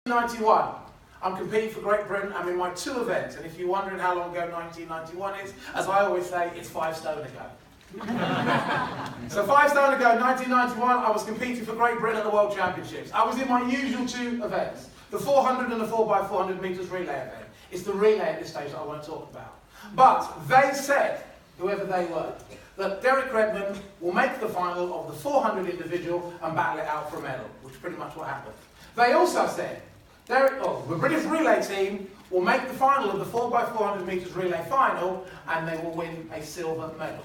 1991. I'm competing for Great Britain. I'm in my 2 events, and if you're wondering how long ago 1991 is, as I always say, it's 5 stone ago. So 5 stone ago, 1991, I was competing for Great Britain at the World Championships. I was in my usual 2 events, the 400 and the 4x400 metres relay event. It's the relay at this stage that I want to talk about. But they said, whoever they were, that Derek Redmond will make the final of the 400 individual and battle it out for a medal, which is pretty much what happened. They also said, the British relay team will make the final of the 4x400 metres relay final and they will win a silver medal.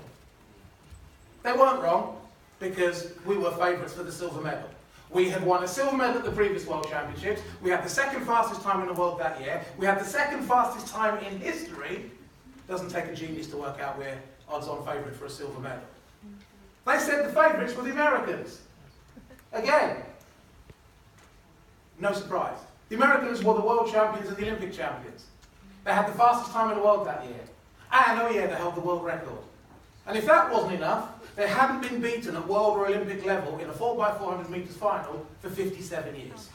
They weren't wrong, because we were favourites for the silver medal. We had won a silver medal at the previous World Championships. We had the 2nd fastest time in the world that year. We had the 2nd fastest time in history. Doesn't take a genius to work out we're odds-on favourite for a silver medal. They said the favourites were the Americans. Again, no surprise. The Americans were the world champions and the Olympic champions. They had the fastest time in the world that year. And, oh yeah, they held the world record. And if that wasn't enough, they hadn't been beaten at world or Olympic level in a 4x400 metres final for 57 years.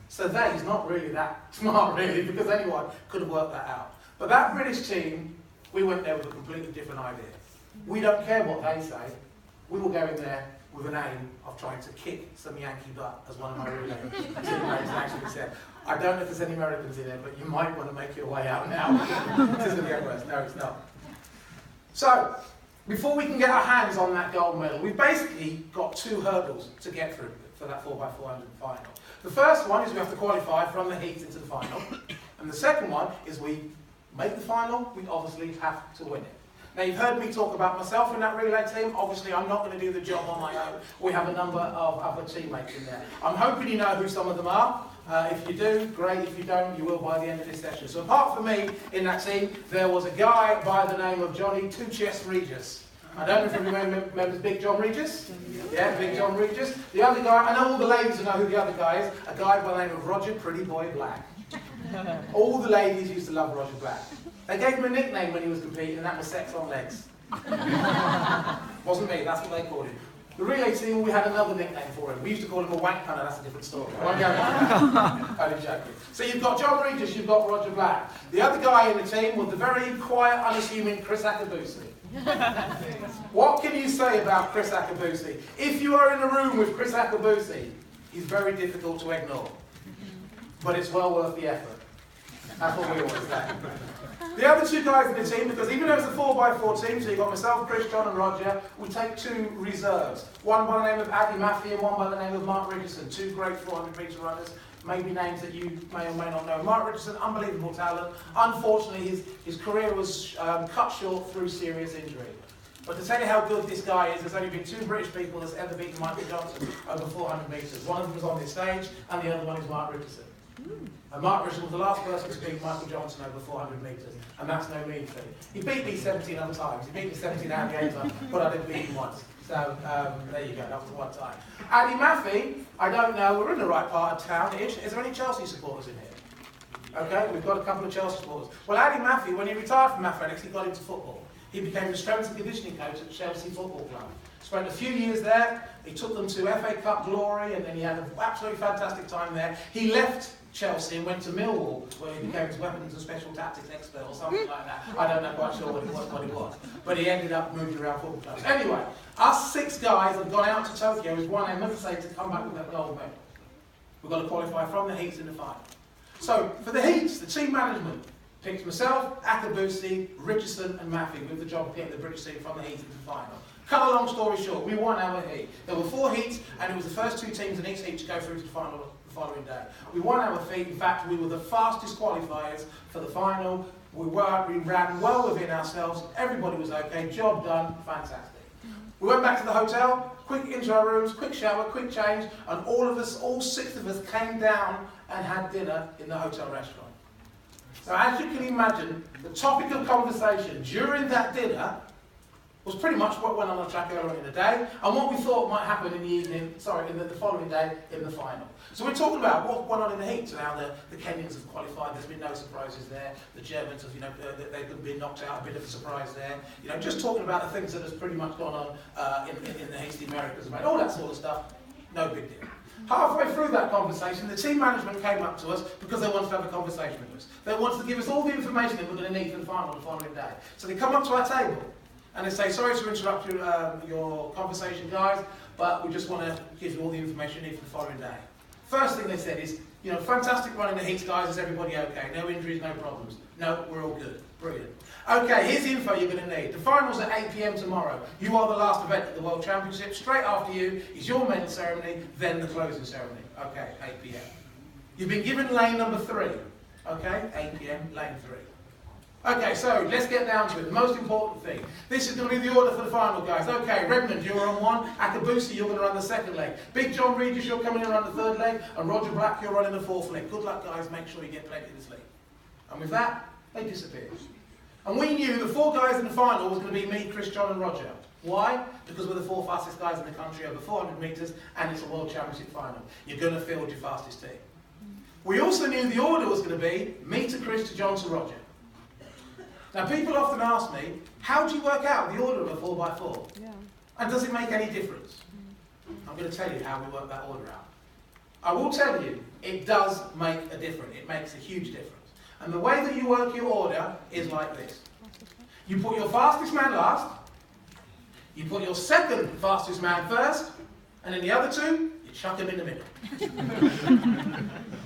So they's not really that smart, really, because anyone could have worked that out. But that British team, we went there with a completely different idea. We don't care what they say. We will go in there with an aim of trying to kick some Yankee butt, as one of my relay teammates actually said. I don't know if there's any Americans in there, but you might want to make your way out now. This isn't the get worse. No, it's not. So, before we can get our hands on that gold medal, we've basically got 2 hurdles to get through for that 4x400 final. The first one is we have to qualify from the heats into the final. And the second one is we make the final, we obviously have to win it. Now, you've heard me talk about myself in that relay team. Obviously, I'm not going to do the job on my own. We have a number of other teammates in there. I'm hoping you know who some of them are. If you do, great. If you don't, you will by the end of this session. So apart from me in that team, there was a guy by the name of Johnny Two-Chest Regis. I don't know if everyone remembers Big John Regis. Yeah, Big John Regis. The other guy, I know all the ladies know who the other guy is, a guy by the name of Roger Pretty Boy Black. All the ladies used to love Roger Black. They gave him a nickname when he was competing, and that was Sex on Legs. Wasn't me, that's what they called him. The relay team, we had another nickname for him. We used to call him a wank punter, that's a different story. I won't go into that. Only joking. So you've got John Regis, you've got Roger Black. The other guy in the team was the very quiet, unassuming Chris Akabusi. What can you say about Chris Akabusi? If you are in a room with Chris Akabusi, he's very difficult to ignore. But it's well worth the effort. That's what we always say. The other 2 guys in the team, because even though it's a 4x4 team, so you've got myself, Chris, John and Roger, we take 2 reserves. One by the name of Addy Maffey and one by the name of Mark Richardson. 2 great 400 metre runners, maybe names that you may or may not know. Mark Richardson, unbelievable talent. Unfortunately, his career was cut short through serious injury. But to tell you how good this guy is, there's only been 2 British people that's ever beaten Michael Johnson over 400 metres. One of them was on this stage, and the other one is Mark Richardson. And Mark Richardson was the last person to beat Michael Johnson over 400 metres, and that's no mean feat. He beat me 17 other times. He beat me 17 out of games, but I didn't beat him once. So there you go, that was the one time. Addy Maffey, I don't know, we're in the right part of town-ish. Is there any Chelsea supporters in here? Okay, we've got a couple of Chelsea supporters. Well, Addy Maffey, when he retired from athletics, he got into football. He became the strength and conditioning coach at Chelsea Football Club. Spent a few years there. He took them to FA Cup glory, and then he had an absolutely fantastic time there. He left Chelsea and went to Millwall, where he became his weapons and special tactics expert or something like that. I don't know quite sure what it was. But he ended up moving around football clubs. Anyway, us 6 guys have gone out to Tokyo with one aim, as I say, to come back with that gold medal. We've got to qualify from the heats in the final. So, for the heats, the team management picked myself, Akabusi, Richardson and Maffey with the job of getting the British team from the heats into the final. Cut a long story short, we won our heat. There were 4 heats, and it was the first 2 teams in each heat to go through to the final the following day. We won our feat. In fact, we were the fastest qualifiers for the final. We ran well within ourselves. Everybody was okay. Job done. Fantastic. We went back to the hotel, quick into our rooms, quick shower, quick change, and all of us, all 6 of us, came down and had dinner in the hotel restaurant. So as you can imagine, the topic of conversation during that dinner was pretty much what went on the track earlier in the day, and what we thought might happen in the evening, in the following day in the final. So we're talking about what went on in the heat. So now the Kenyans have qualified. There's been no surprises there. The Germans have, they've been knocked out. A bit of a surprise there. Just talking about the things that has pretty much gone on in the heats. The Americans have made all that sort of stuff. No big deal. Halfway through that conversation, the team management came up to us because they wanted to have a conversation with us. They wanted to give us all the information that we're going to need for the final the following day. So they come up to our table and they say, sorry to interrupt your conversation, guys, but we just want to give you all the information you need for the following day. First thing they said is, you know, fantastic running the heats, guys. Is everybody okay? No injuries, no problems. No, we're all good. Brilliant. Okay, here's the info you're going to need. The final's at 8 p.m. tomorrow. You are the last event at the World Championship. Straight after you is your men's ceremony, then the closing ceremony. Okay, 8 p.m. You've been given lane number 3. Okay, 8 p.m., lane 3. Okay, so let's get down to it. The most important thing. This is going to be the order for the final, guys. Okay, Redmond, you're on 1. Akabusi, you're going to run the 2nd leg. Big John Regis, you're coming in and run the 3rd leg. And Roger Black, you're running the 4th leg. Good luck, guys. Make sure you get plenty of sleep. And with that, they disappeared. And we knew the 4 guys in the final was going to be me, Chris, John and Roger. Why? Because we're the 4 fastest guys in the country over 400 metres and it's a World Championship final. You're going to field your fastest team. We also knew the order was going to be me to Chris to John to Roger. Now people often ask me, how do you work out the order of a 4x4? Yeah. And does it make any difference? I'm going to tell you how we work that order out. I will tell you, it does make a difference. It makes a huge difference. And the way that you work your order is like this. You put your fastest man last, you put your 2nd fastest man first, and then the other 2, you chuck them in the middle.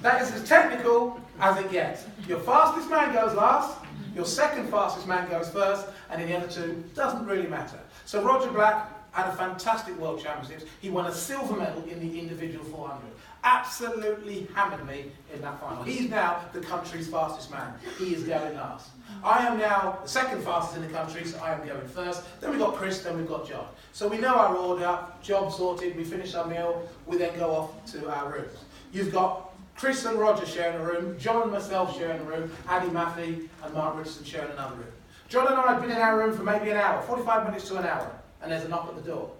That is as technical as it gets. Your fastest man goes last, your 2nd fastest man goes first, and then the other 2 doesn't really matter. So Roger Black had a fantastic World Championships. He won a silver medal in the individual 400. Absolutely hammered me in that final. He's now the country's fastest man. He is going last. I am now the 2nd fastest in the country, so I am going first. Then we've got Chris, then we've got John. So we know our order, job sorted, we finish our meal, we then go off to our rooms. You've got Chris and Roger sharing a room, John and myself sharing a room, Addy Maffey and Mark Richardson sharing another room. John and I have been in our room for maybe an hour, 45 minutes to an hour, and there's a knock at the door.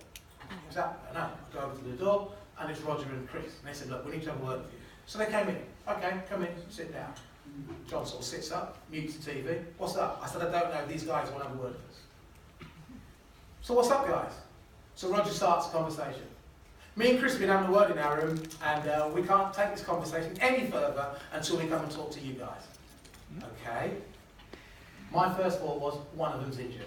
What's that? I don't know. I go over to the door, and it's Roger and Chris. And they said, look, we need to have a word with you. So they came in. Okay, come in, sit down. John sort of sits up, mutes the TV. What's up? I said, I don't know. These guys want to have a word with us. So what's up, guys? So Roger starts the conversation. Me and Chris have been having a word in our room, and we can't take this conversation any further until we come and talk to you guys. Okay. My first thought was, one of them's injured.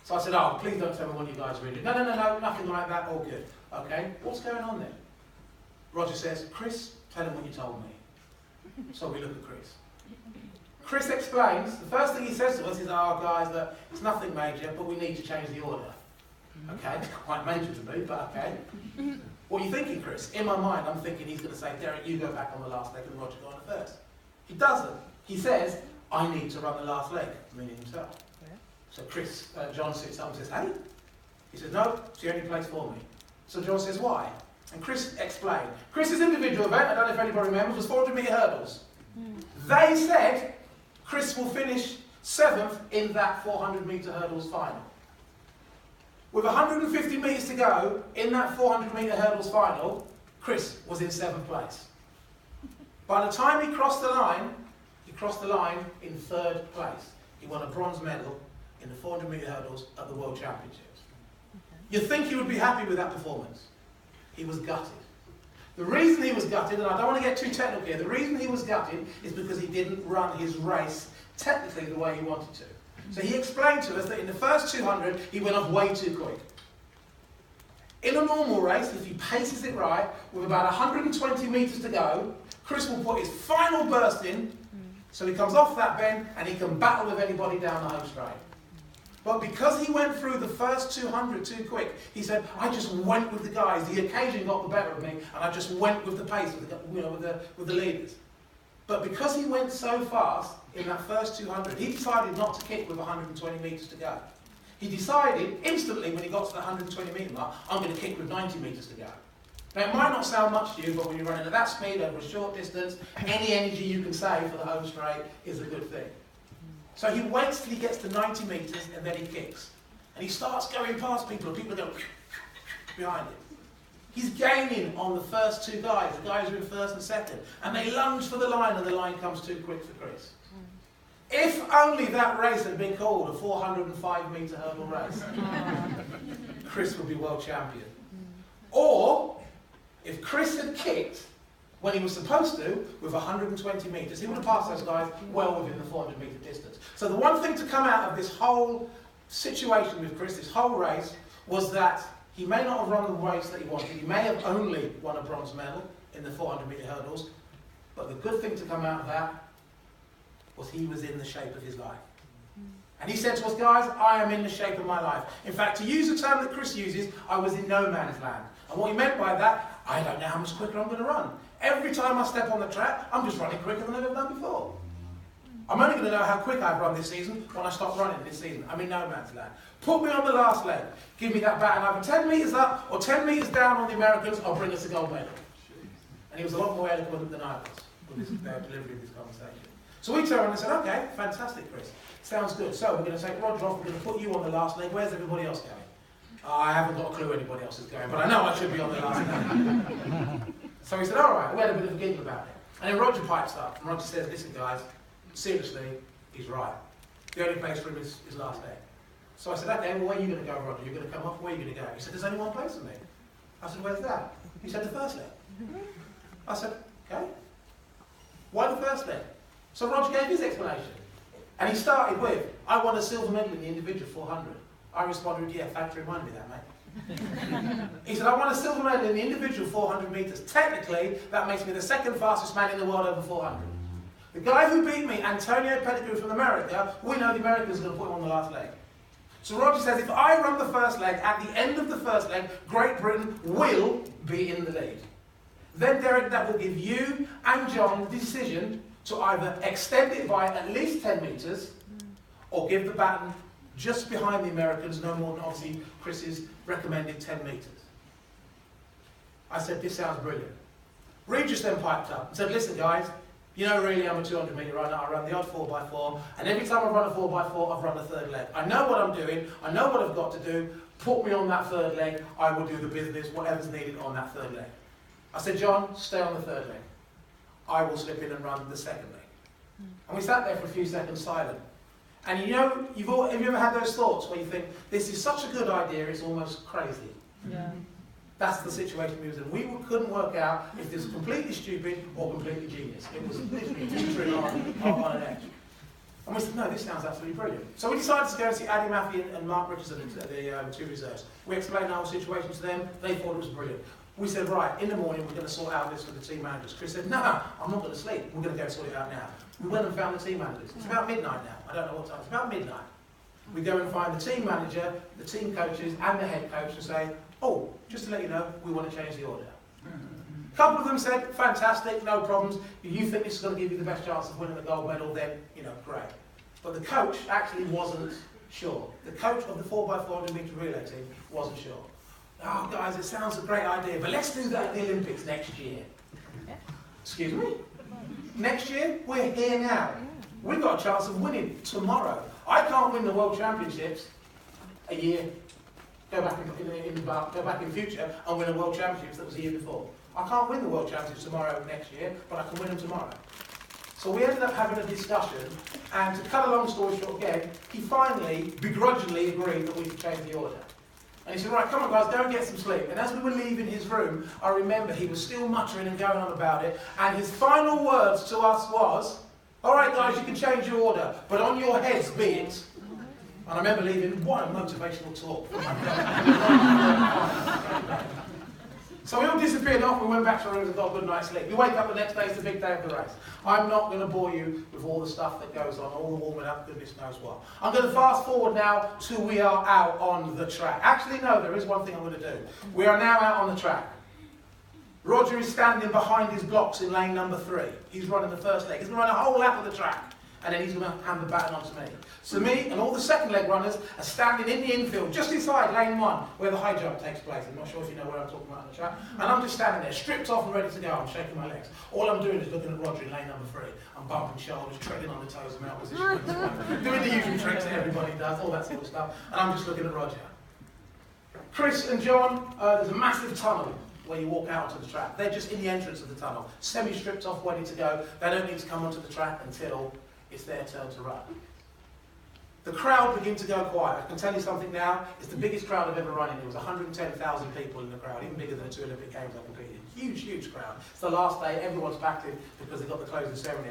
So I said, oh, please don't tell me one of you guys are injured. No, nothing like that, all good. Okay, what's going on then? Roger says, Chris, tell him what you told me. So we look at Chris. Chris explains, the first thing he says to us is, oh guys, that it's nothing major, but we need to change the order. Okay, it's quite major to me, but okay. What are you thinking, Chris? In my mind, I'm thinking he's going to say, Derek, you go back on the last leg and Roger go on the first. He doesn't. He says, I need to run the last leg, meaning himself. So John sits up and says, hey? He says, no, it's the only place for me. So John says, why? And Chris explained. Chris's individual event, I don't know if anybody remembers, was 400 metre hurdles. They said Chris will finish 7th in that 400 metre hurdles final. With 150 metres to go in that 400 metre hurdles final, Chris was in 7th place. By the time he crossed the line in 3rd place. He won a bronze medal in the 400 metre hurdles at the World Championships. You'd think he would be happy with that performance. He was gutted. The reason he was gutted, and I don't want to get too technical here, the reason he was gutted is because he didn't run his race technically the way he wanted to. So he explained to us that in the first 200, he went off way too quick. In a normal race, if he paces it right, with about 120 metres to go, Chris will put his final burst in, so he comes off that bend and he can battle with anybody down the home straight. But because he went through the first 200 too quick, he said, I just went with the guys. The occasion got the better of me, and I just went with the pace, with the leaders. But because he went so fast in that first 200, he decided not to kick with 120 metres to go. He decided instantly when he got to the 120 metre mark, I'm going to kick with 90 metres to go. Now it might not sound much to you, but when you're running at that speed over a short distance, any energy you can save for the home straight is a good thing. So he waits till he gets to 90 metres and then he kicks. And he starts going past people and people are going behind him. He's gaining on the first 2 guys, the guys who are in 1st and 2nd. And they lunge for the line and the line comes too quick for Chris. If only that race had been called a 405 metre hurdle race, Chris would be world champion. Or, if Chris had kicked when he was supposed to with 120 metres, he would have passed those guys well within the 400 metre distance. So the one thing to come out of this whole situation with Chris, this whole race, was that he may not have run the race that he wanted. He may have only won a bronze medal in the 400 metre hurdles, but the good thing to come out of that was he was in the shape of his life. And he said to us, guys, I am in the shape of my life. In fact, to use the term that Chris uses, I was in no man's land. And what he meant by that, I don't know how much quicker I'm going to run. Every time I step on the track, I'm just running quicker than I've ever done before. I'm only going to know how quick I've run this season when I stop running this season. I'm in no man's land. Put me on the last leg. Give me that baton either 10 metres up or 10 metres down on the Americans. I'll bring us a gold medal. And he was a lot more eloquent than I was with their delivery of this conversation. So we turned around and said, okay, fantastic, Chris. Sounds good. So we're going to take Roger off. We're going to put you on the last leg. Where's everybody else going? I haven't got a clue anybody else is going, but I know I should be on the last leg. So he said, all right. We had a bit of a giggle about it. And then Roger pipes up. And Roger says, listen, guys, seriously, he's right. The only place for him is last leg. So I said, okay, well, where are you going to go, Roger? You're going to come off? Where are you going to go? He said, there's only one place for me. I said, where's that? He said, the first leg. I said, okay. Why the first leg? So Roger gave his explanation. And he started with, I won a silver medal in the individual 400. I responded, yeah, fact, remind me of that, mate. He said, I won a silver medal in the individual 400 metres. Technically, that makes me the second fastest man in the world over 400. The guy who beat me, Antonio Pettigrew from America, we know the Americans are going to put him on the last leg. So Roger says, if I run the first leg, at the end of the first leg, Great Britain will be in the lead. Then, Derek, that will give you and John the decision to either extend it by at least 10 metres or give the baton just behind the Americans, no more than obviously Chris's recommended 10 metres. I said, this sounds brilliant. Regis then piped up and said, listen guys, you know really I'm a 200 metre runner, I run the odd 4x4, and every time I run a 4x4 I've run a third leg. I know what I'm doing, I know what I've got to do, put me on that third leg, I will do the business, whatever's needed on that third leg. I said, John, stay on the third leg. I will slip in and run the second leg. And we sat there for a few seconds silent. And you know, have you ever had those thoughts where you think, this is such a good idea, it's almost crazy? Yeah. That's the situation we was in. We couldn't work out if this was completely stupid or completely genius. It was literally teetering on an edge. And we said, no, this sounds absolutely brilliant. So we decided to go and see Addy Maffey and Mark Richardson at the two reserves. We explained our situation to them. They thought it was brilliant. We said, right, in the morning we're going to sort out this with the team managers. Chris said, no, I'm not going to sleep. We're going to go sort it out now. We went and found the team managers. It's about midnight now. I don't know what time. It's about midnight. We go and find the team manager, the team coaches, and the head coach and say, oh, just to let you know, we want to change the order. A couple of them said, fantastic, no problems. If you think this is going to give you the best chance of winning the gold medal, then, you know, great. But the coach actually wasn't sure. The coach of the 4x400 metre relay team wasn't sure. Oh, guys, it sounds a great idea, but let's do that at the Olympics next year. Excuse me? Next year? We're here now. We've got a chance of winning tomorrow. I can't win the World Championships a year, go back in future and win a World Championships that was a year before. I can't win the World Championships tomorrow next year, but I can win them tomorrow. So we ended up having a discussion, and to cut a long story short again, he finally, begrudgingly agreed that we could change the order. And he said, right, come on guys, go and get some sleep. And as we were leaving his room, I remember he was still muttering and going on about it, and his final words to us was, all right guys, you can change your order, but on your heads be it. And I remember leaving, what a motivational talk. So we all disappeared off, we went back to our rooms and got a good night's sleep. We wake up the next day, it's the big day of the race. I'm not going to bore you with all the stuff that goes on, all the warming up, goodness knows what. I'm going to fast forward now to we are out on the track. Actually, no, there is one thing I'm going to do. We are now out on the track. Roger is standing behind his blocks in lane number 3. He's running the first leg. He's going to run a whole lap of the track, and then he's going to hand the baton on to me. So me and all the second leg runners are standing in the infield, just inside lane 1, where the high jump takes place. I'm not sure if you know where I'm talking about on the track. And I'm just standing there, stripped off and ready to go. I'm shaking my legs. All I'm doing is looking at Roger in lane number 3. I'm bumping shoulders, treading on the toes of my opposition, doing the usual tricks that everybody does, all that sort of stuff. And I'm just looking at Roger. Chris and John, there's a massive tunnel where you walk out onto the track. They're just in the entrance of the tunnel, semi-stripped off, ready to go. They don't need to come onto the track until it's their turn to run. the crowd began to go quiet. I can tell you something now, it's the biggest crowd I've ever run in. There was 110,000 people in the crowd, even bigger than the 2 Olympic Games I competed in. Huge, huge crowd. It's the last day, everyone's back in because they got the closing ceremony.